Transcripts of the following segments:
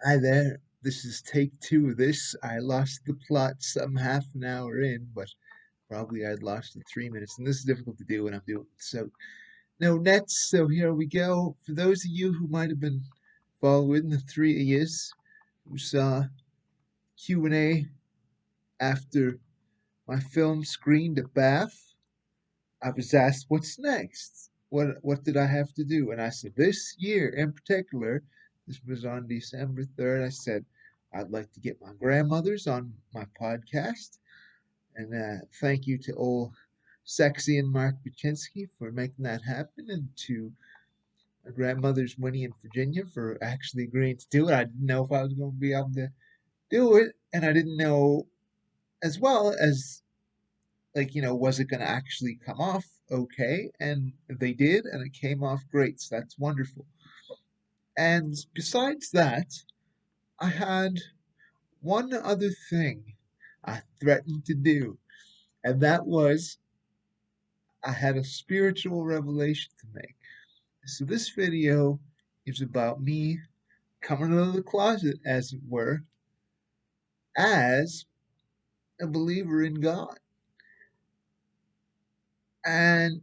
Hi there. This is take two of this. I lost the plot some half an hour in, but probably I'd lost it 3 minutes, and this is difficult to do when I'm doing it. So no nets. So here we go. For those of you who might have been following, the three of yous who saw Q&A after my film screened at Bath, I was asked what's next. What did I have to do? And I said this year in particular, this was on December 3rd. I said I'd like to get my grandmothers on my podcast, and thank you to old Sexy and Mark Buczynski for making that happen, and to my grandmothers Winnie and Virginia for actually agreeing to do it. I didn't know if I was going to be able to do it, and I didn't know as well as was it going to actually come off okay? And they did, and it came off great. So that's wonderful. And besides that, I had one other thing I threatened to do, and that was I had a spiritual revelation to make. So this video is about me coming out of the closet, as it were, as a believer in God. And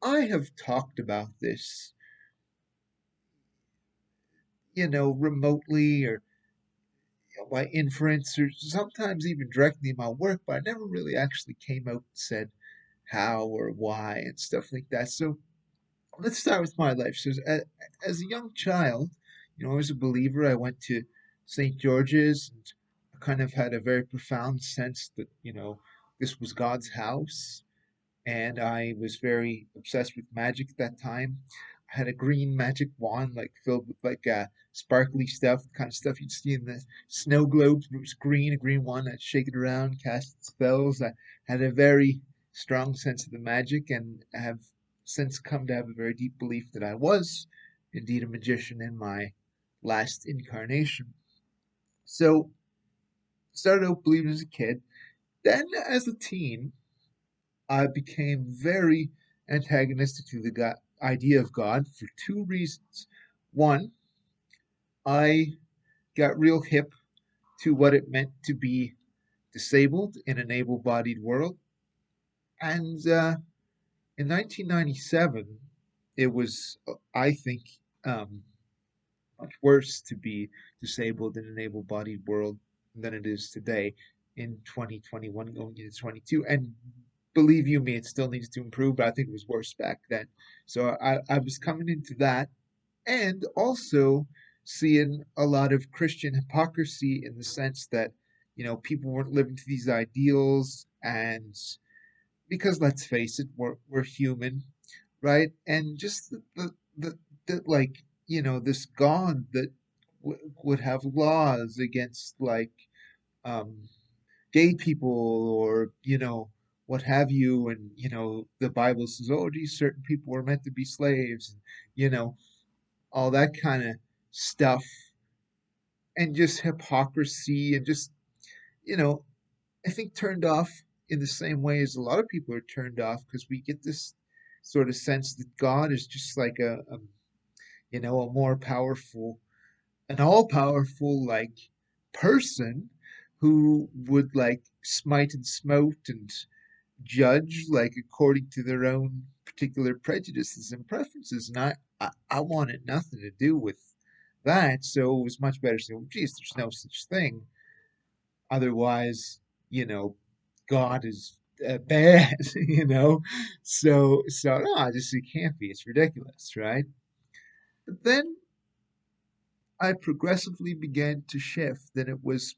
I have talked about this, remotely or by inference or sometimes even directly in my work, but I never really actually came out and said how or why and stuff like that. So let's start with my life. So as a young child, I was a believer. I went to St. George's and I kind of had a very profound sense that, this was God's house. And I was very obsessed with magic at that time. I had a green magic wand, like filled with sparkly stuff, the kind of stuff you'd see in the snow globes, but it was green, a green wand. I'd shake it around, cast spells. I had a very strong sense of the magic, and I have since come to have a very deep belief that I was indeed a magician in my last incarnation. So started out believing as a kid. Then as a teen, I became very antagonistic to the idea of God for two reasons. One, I got real hip to what it meant to be disabled in an able bodied world. And in 1997, it was, I think, um, much worse to be disabled in an able bodied world than it is today in 2021 going into 22. And believe you me, it still needs to improve, but I think it was worse back then. So I was coming into that and also seeing a lot of Christian hypocrisy in the sense that, people weren't living to these ideals. And because let's face it, we're human, right? And just this God that would have laws against um, gay people or what have you, and the Bible says, oh geez, certain people were meant to be slaves, and all that kind of stuff, and just hypocrisy, and just you know I think turned off in the same way as a lot of people are turned off, because we get this sort of sense that God is just like a more powerful, an all-powerful person who would smite and smote and judge according to their own particular prejudices and preferences. And I wanted nothing to do with that. So it was much better to say, well, geez, there's no such thing. Otherwise, you know, God is bad, So no, I just it can't be. It's ridiculous, right? But then I progressively began to shift. Then it was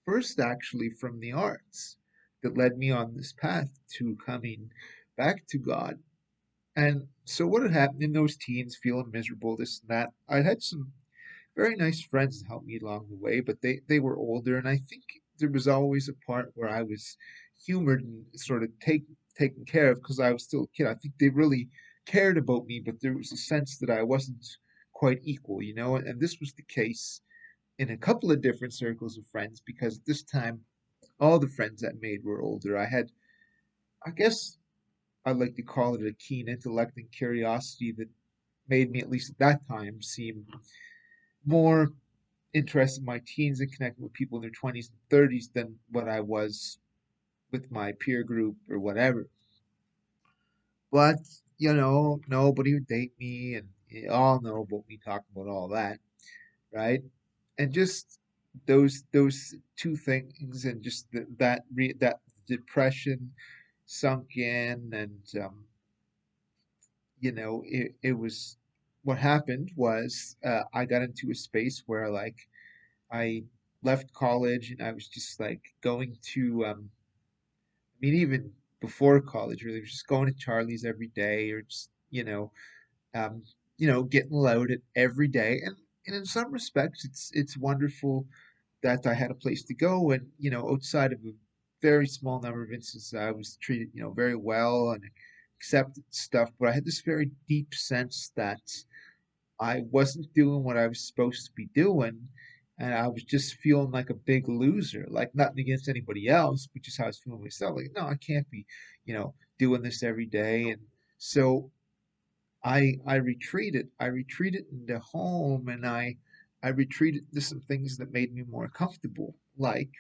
first actually from the arts that led me on this path to coming back to God. And so what had happened in those teens, feeling miserable, this and that, I had some very nice friends to help me along the way, but they were older, and I think there was always a part where I was humored and sort of taken care of because I was still a kid. I think they really cared about me, but there was a sense that I wasn't quite equal, and this was the case in a couple of different circles of friends, because at this time all the friends I made were older. I had, I guess I'd like to call it a keen intellect and curiosity that made me, at least at that time, seem more. interested in my teens and connecting with people in their 20s and 30s than what I was with my peer group or whatever. But, nobody would date me, and you all know about me talking about all that, right? And just those two things, and just that depression sunk in, and it was what happened was I got into a space where like I left college and I was just like going to I mean even before college really was just going to Charlie's every day or just um getting loaded every day, and in some respects it's wonderful that I had a place to go, and outside of a very small number of instances I was treated very well and accepted stuff, but I had this very deep sense that I wasn't doing what I was supposed to be doing, and I was just feeling like a big loser. Like nothing against anybody else, but just how I was feeling myself. Like, no, I can't be, doing this every day. And so I retreated. I retreated into home, and I retreated to some things that made me more comfortable, like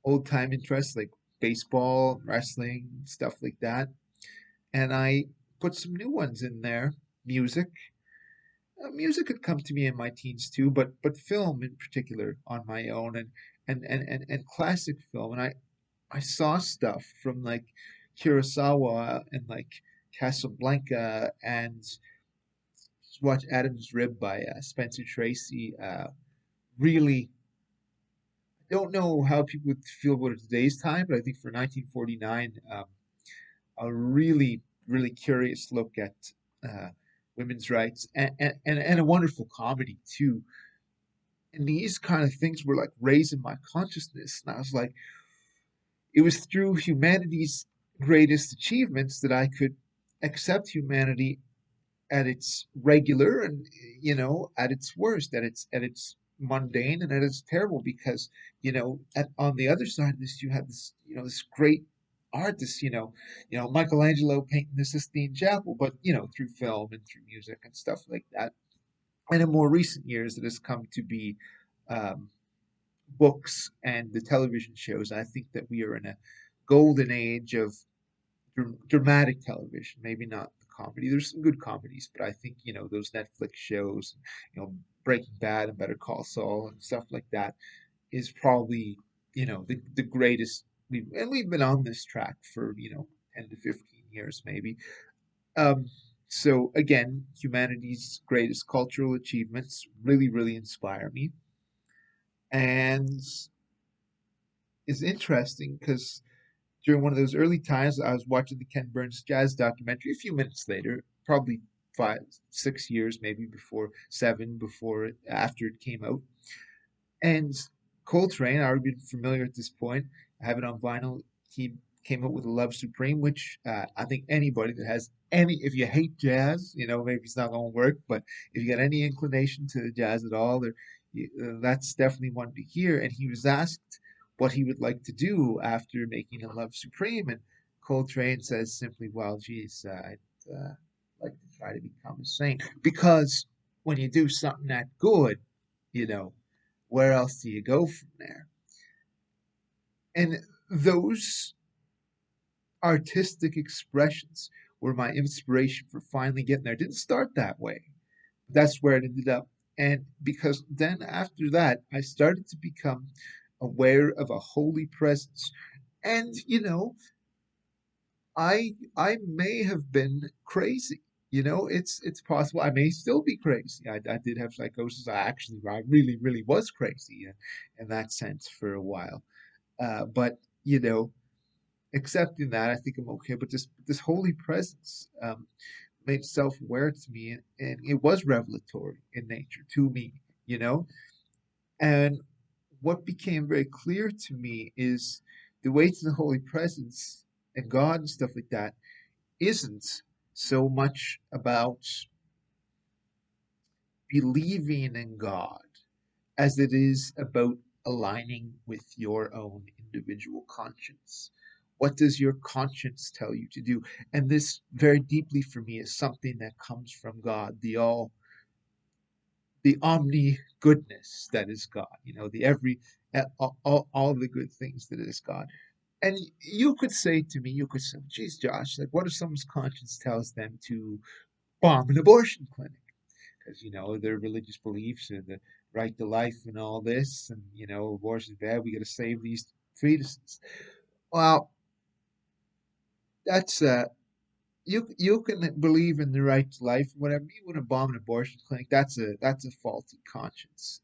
old time interests like baseball, wrestling, stuff like that. And I put some new ones in there, music. Music had come to me in my teens too, but film in particular on my own, and classic film. And I saw stuff from like Kurosawa and like Casablanca, and watch Adam's Rib by Spencer Tracy. Really, I don't know how people would feel about it today's time, but I think for 1949, a really, really curious look at uh, women's rights, and a wonderful comedy too. And these kind of things were like raising my consciousness. And I was like, it was through humanity's greatest achievements that I could accept humanity at its regular and at its worst, at its mundane and at its terrible. Because on the other side of this, you have this this great artist, Michelangelo painting the Sistine Chapel, but through film and through music and stuff like that. And in more recent years, it has come to be um, books and the television shows. I think that we are in a golden age of dramatic television. Maybe not the comedy. There's some good comedies, but I think those Netflix shows, Breaking Bad and Better Call Saul and stuff like that is probably the greatest. We've been on this track for 10 to 15 years maybe. Um, so again, humanity's greatest cultural achievements really, really inspire me, and is interesting because during one of those early times, I was watching the Ken Burns jazz documentary. A few minutes later, probably 5, 6 years, maybe before 7, after it came out, and Coltrane, I already been familiar at this point. I have it on vinyl. He came up with Love Supreme, which I think anybody that has if you hate jazz, maybe it's not going to work, but if you got any inclination to jazz at all, that's definitely one to hear. And he was asked what he would like to do after making a Love Supreme, and Coltrane says simply, "Well, geez, I'd like to try to become a saint," because when you do something that good, you know where else do you go from there? And those artistic expressions were my inspiration for finally getting there. It didn't start that way. That's where it ended up. And because then after that, I started to become aware of a holy presence. And I may have been crazy. It's possible I may still be crazy. I did have psychosis. I really, really was crazy in that sense for a while. But you know, accepting that, I think I'm okay. But this holy presence made itself aware to me, and it was revelatory in nature to me. You know, and what became very clear to me is the way to the holy presence and God and stuff like that isn't so much about believing in God as it is about aligning with your own individual conscience. What does your conscience tell you to do? And this, very deeply for me, is something that comes from God, the omni goodness that is God, the every all the good things that is God. And you could say to me, you could say, geez, Josh, like what if someone's conscience tells them to bomb an abortion clinic? Because, their religious beliefs and the right to life and all this, and, abortion's bad, we got to save these fetuses. Well, that's you can believe in the right to life, whatever. You want to bomb an abortion clinic, that's a faulty conscience.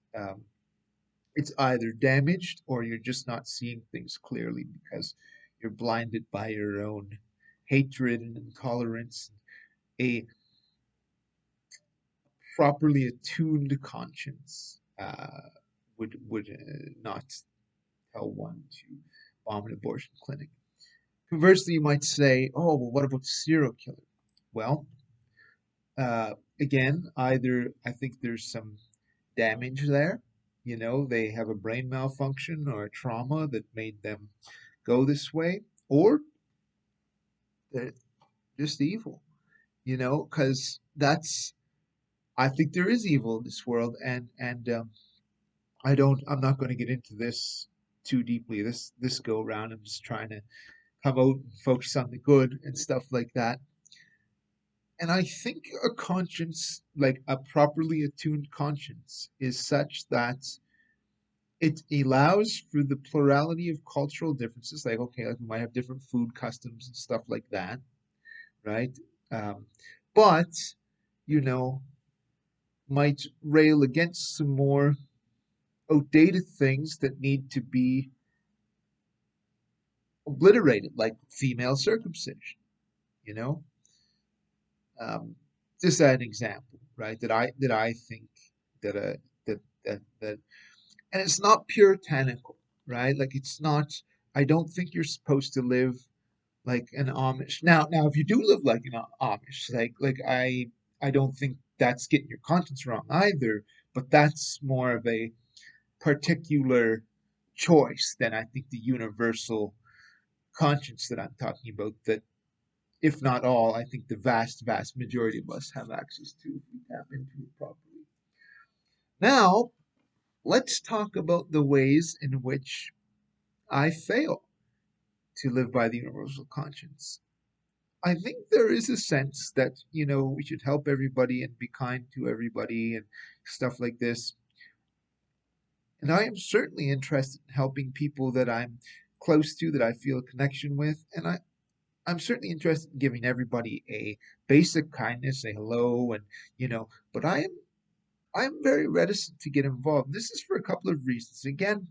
It's either damaged or you're just not seeing things clearly because you're blinded by your own hatred and intolerance. A properly attuned conscience would not tell one to bomb an abortion clinic. Conversely, you might say, "Oh, well, what about serial killer?" Well, again, either I think there's some damage there. They have a brain malfunction or a trauma that made them go this way, or they're just evil. Because I think there is evil in this world, and I'm not going to get into this too deeply this go around. I'm just trying to come out and focus on the good and stuff like that. And I think a conscience, like a properly attuned conscience, is such that it allows for the plurality of cultural differences. Like we might have different food customs and stuff like that, right? Um, but, you know, might rail against some more outdated things that need to be obliterated, like female circumcision, you know? Um, just an example, right? That I think that that and it's not puritanical, right? Like it's not. I don't think you're supposed to live like an Amish. Now, if you do live like an Amish, like I don't think that's getting your conscience wrong either. But that's more of a particular choice than I think the universal conscience that I'm talking about. That if not all, I think the vast, vast majority of us have access to if we tap into it properly. Now, let's talk about the ways in which I fail to live by the universal conscience. I think there is a sense that, we should help everybody and be kind to everybody and stuff like this. And I am certainly interested in helping people that I'm close to, that I feel a connection with. And I'm certainly interested in giving everybody a basic kindness, a hello, and, but I'm very reticent to get involved. This is for a couple of reasons. Again,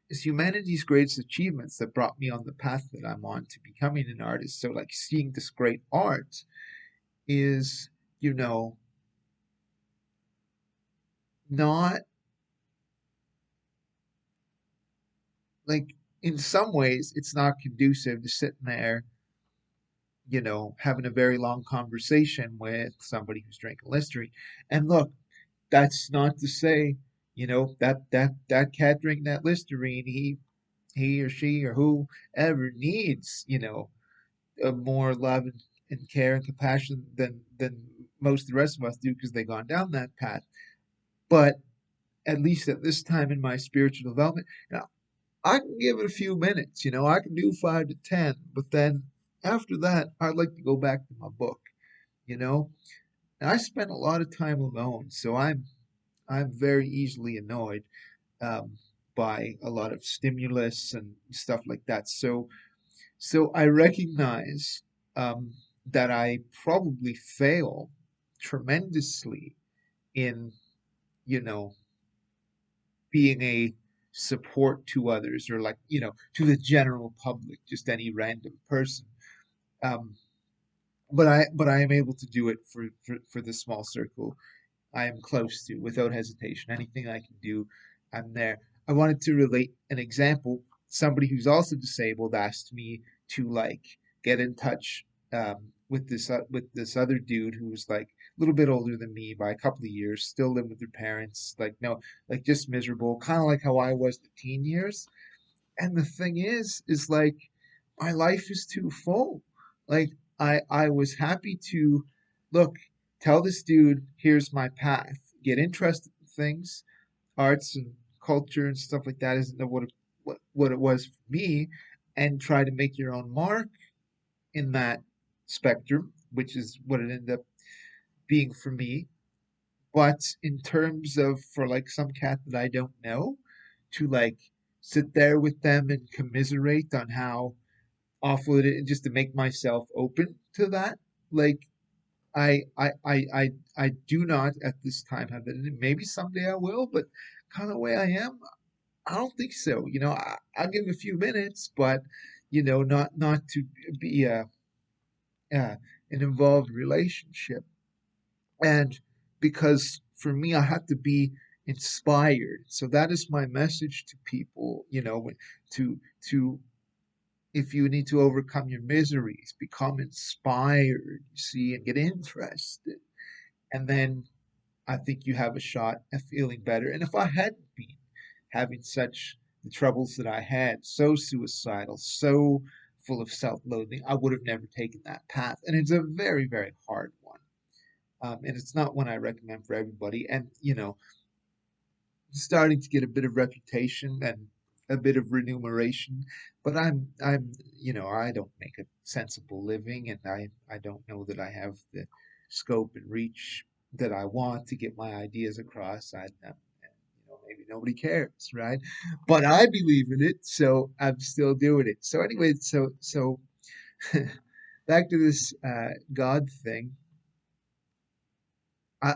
it's humanity's greatest achievements that brought me on the path that I'm on to becoming an artist. So, like, seeing this great art is, you know, not like in some ways it's not conducive to sitting there, having a very long conversation with somebody who's drinking Listerine. And look, that's not to say, that cat drinking that Listerine, he or she or whoever needs, more love and care and compassion than most of the rest of us do because they've gone down that path. But at least at this time in my spiritual development, I can give it a few minutes. I can do 5 to 10, but then after that, I'd like to go back to my book. You know, and I spend a lot of time alone, so I'm very easily annoyed um, by a lot of stimulus and stuff like that. So I recognize that I probably fail tremendously in, you know, being a support to others or like, to the general public, just any random person. Um, but I am able to do it for the small circle I am close to without hesitation. Anything I can do, I'm there. I wanted to relate an example. Somebody who's also disabled asked me to like get in touch with this other dude who was like a little bit older than me by a couple of years, still living with their parents, like no, like just miserable, kind of like how I was the teen years. And the thing is like my life is too full. Like I was happy to look, tell this dude, here's my path. get interested in things, arts and culture and stuff like that isn't what it was for me, and try to make your own mark in that spectrum, which is what it ended up being for me. But in terms of for like some cat that I don't know, to like sit there with them and commiserate on how awful it is, just to make myself open to that, like I do not at this time have it. And maybe someday I will, but kind of the way I am, I don't think so. I'll give a few minutes, but not to be uh, an involved relationship. And because for me, I have to be inspired. So that is my message to people. To to if you need to overcome your miseries, become inspired. You see, and get interested, and then I think you have a shot at feeling better. And if I hadn't been having such the troubles that I had, so suicidal, so full of self-loathing, I would have never taken that path. And it's a very, very hard one. And it's not one I recommend for everybody. And starting to get a bit of reputation and a bit of remuneration, but I don't make a sensible living, and I don't know that I have the scope and reach that I want to get my ideas across. Maybe nobody cares, right? But I believe in it, so I'm still doing it. So anyway, so back to this God thing. I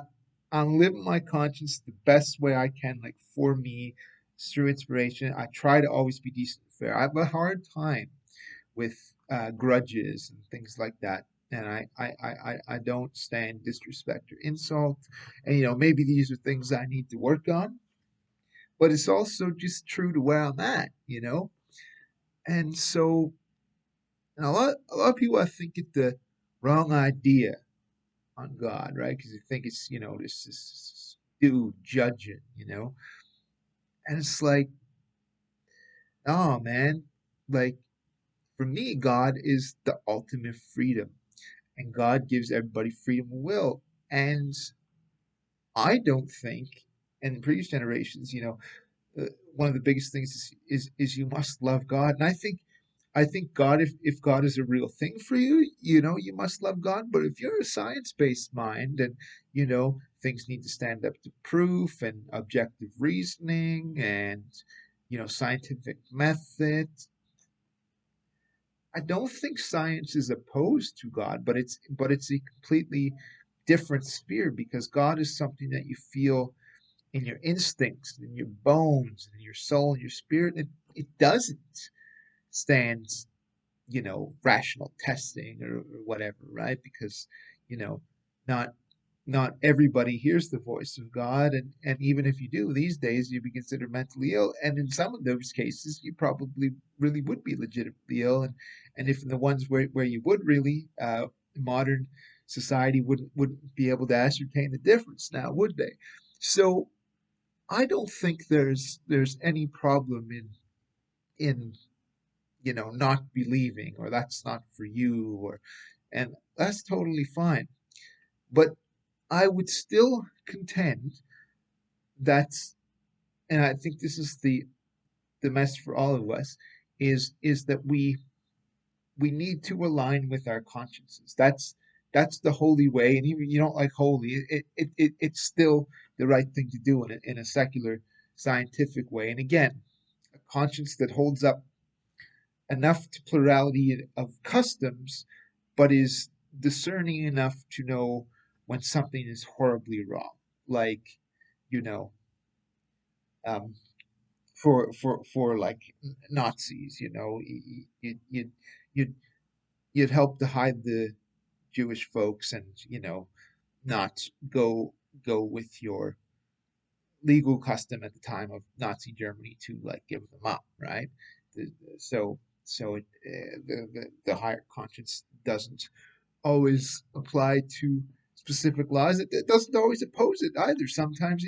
I'm living my conscience the best way I can, like for me, through inspiration. I try to always be decent and fair. I have a hard time with grudges and things like that. And I don't stand disrespect or insult. And maybe these are things I need to work on, but it's also just true to where I'm at. And so and a lot of people I think get the wrong idea on God, right? Because you think it's, this dude judging. And it's like, oh man, like for me, God is the ultimate freedom, and God gives everybody freedom of will. And I don't think, in previous generations, one of the biggest things is you must love God. And I think God, if God is a real thing for you, you must love God. But if you're a science-based mind and, things need to stand up to proof and objective reasoning and, scientific method, I don't think science is opposed to God, but it's a completely different sphere because God is something that you feel in your instincts, in your bones, in your soul, in your spirit. It doesn't stand rational testing or whatever, right? Because, you know, not not everybody hears the voice of God, and even if you do these days, you'd be considered mentally ill. And in some of those cases, you probably really would be legitimately ill. And if in the ones where you would really, modern society wouldn't be able to ascertain the difference now, would they? So I don't think there's any problem in not believing, or that's not for you, or and that's totally fine. But I would still contend that, and I think this is the message for all of us, is that we need to align with our consciences. That's the holy way, and even you don't like holy, it's still the right thing to do in a secular scientific way. And again, a conscience that holds up enough to plurality of customs, but is discerning enough to know when something is horribly wrong. Like, you know, um, for like Nazis, you'd you'd help to hide the Jewish folks, and not go go with your legal custom at the time of Nazi Germany to like give them up, right? So the higher conscience doesn't always apply to specific laws. It doesn't always oppose it either. Sometimes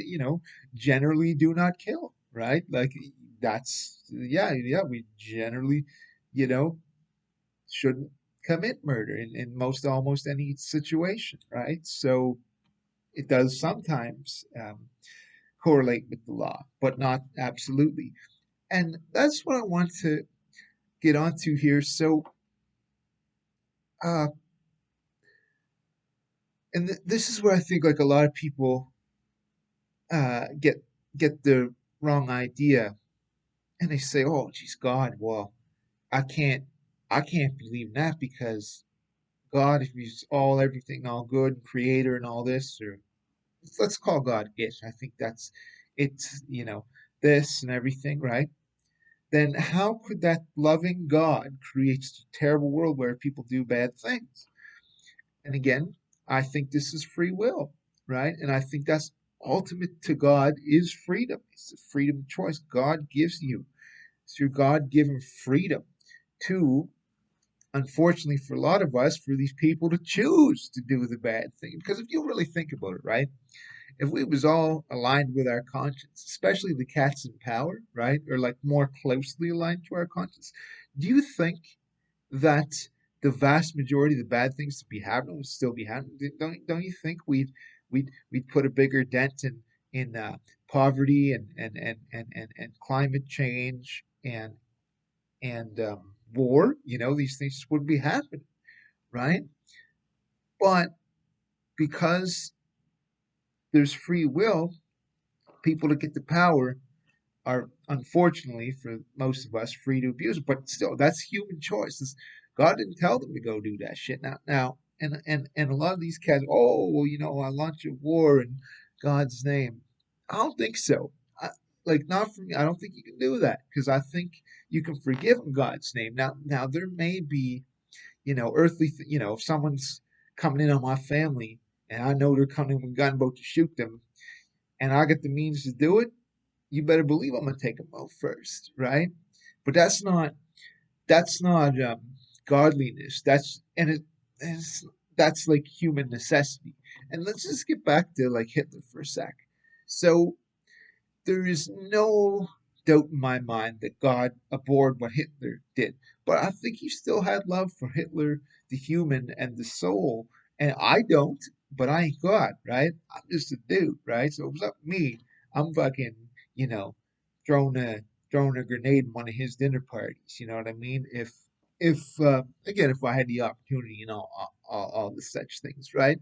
generally do not kill, right? Like that's yeah. We generally, you know, shouldn't commit murder in most almost any situation, right? So it does sometimes correlate with the law, but not absolutely. And that's what I want to get onto here. So, uh, and this is where I think like a lot of people get the wrong idea, and they say, "Oh, geez, God, well, I can't, I can't believe in that because God, if He's all everything, all good, Creator, and all this, or let's call God it. I think that's it's this and everything, right? Then how could that loving God create such a terrible world where people do bad things?" And again, I think this is free will, right? And I think that's ultimate to God is freedom. It's a freedom of choice God gives you. It's your God given freedom to, unfortunately for a lot of us, for these people to choose to do the bad thing. Because if you really think about it, right? If we was all aligned with our conscience, especially the cats in power, right? Or like more closely aligned to our conscience, do you think that the vast majority of the bad things to be happening would still be happening? Don't you think we'd put a bigger dent in poverty and climate change and war? These things just wouldn't be happening, right? But because there's free will, people that get the power are unfortunately for most of us free to abuse it. But still, that's human choice. God didn't tell them to go do that shit. Now, and a lot of these cats, oh, well, I launch a war in God's name. I don't think so. Like not for me. I don't think you can do that because I think you can forgive in God's name. Now there may be earthly. If someone's coming in on my family and I know they're coming with a gun about to shoot them, and I get the means to do it, you better believe I'm gonna take them out first, right? But that's not godliness. It's, that's like human necessity. And let's just get back to like Hitler for a sec. So there is no doubt in my mind that God abhorred what Hitler did. But I think he still had love for Hitler, the human, and the soul. And I don't, but I ain't God, right? I'm just a dude, right? So if it's up to me, I'm fucking, you know, throwing a throwing a grenade in one of his dinner parties. You know what I mean? If again, if I had the opportunity, all the such things, right?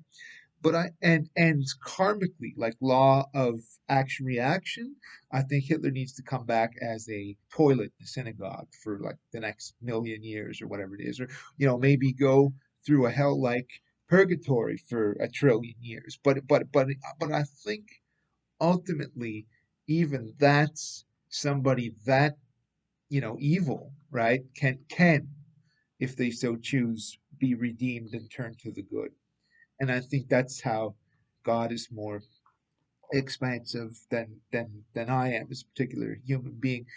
But and karmically, like law of action reaction, I think Hitler needs to come back as a toilet in the synagogue for like the next million years or whatever it is, or maybe go through a hell like purgatory for a trillion years. But I think ultimately, even that's somebody that evil, right, can if they so choose be redeemed and turn to the good. And I think that's how God is more expansive than I am as a particular human being.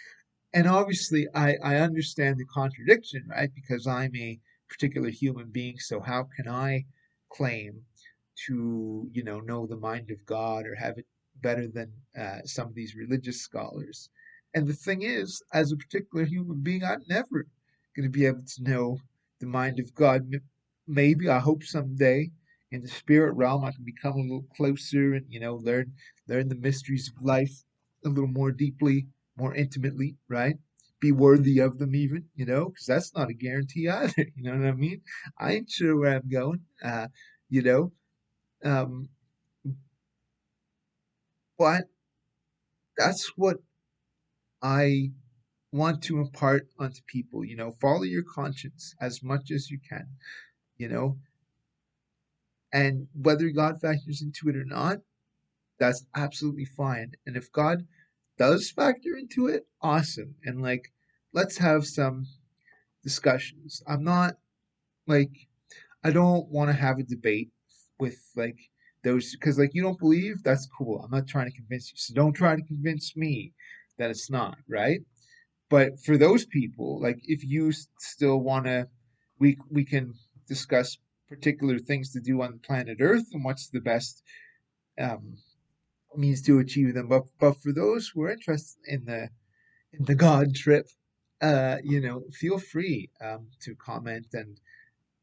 And obviously, I understand the contradiction, right? Because I'm a particular human being, so how can I claim to know the mind of God or have it better than some of these religious scholars? And the thing is, as a particular human being, I'm never going to be able to know the mind of God. Maybe I hope someday in the spirit realm I can become a little closer and learn the mysteries of life a little more deeply, more intimately, right? Be worthy of them, even, because that's not a guarantee either. You know what I mean? I ain't sure where I'm going, you know, um, but that's what I want to impart onto people. Follow your conscience as much as you can, you know, and whether God factors into it or not, that's absolutely fine. And if God does factor into it, awesome. And like, let's have some discussions. I'm not like I don't want to have a debate with like those because like you don't believe that's cool. I'm not trying to convince you, so don't try to convince me that it's not right. But for those people, like if you still want to, we can discuss particular things to do on planet Earth and what's the best um, means to achieve them. But for those who are interested in the God trip, feel free to comment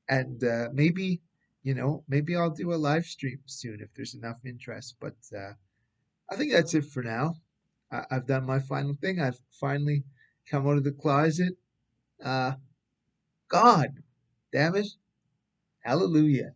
and maybe maybe I'll do a live stream soon if there's enough interest. But I think that's it for now. I've done my final thing. I've finally come out of the closet. Uh, God damn it. Hallelujah.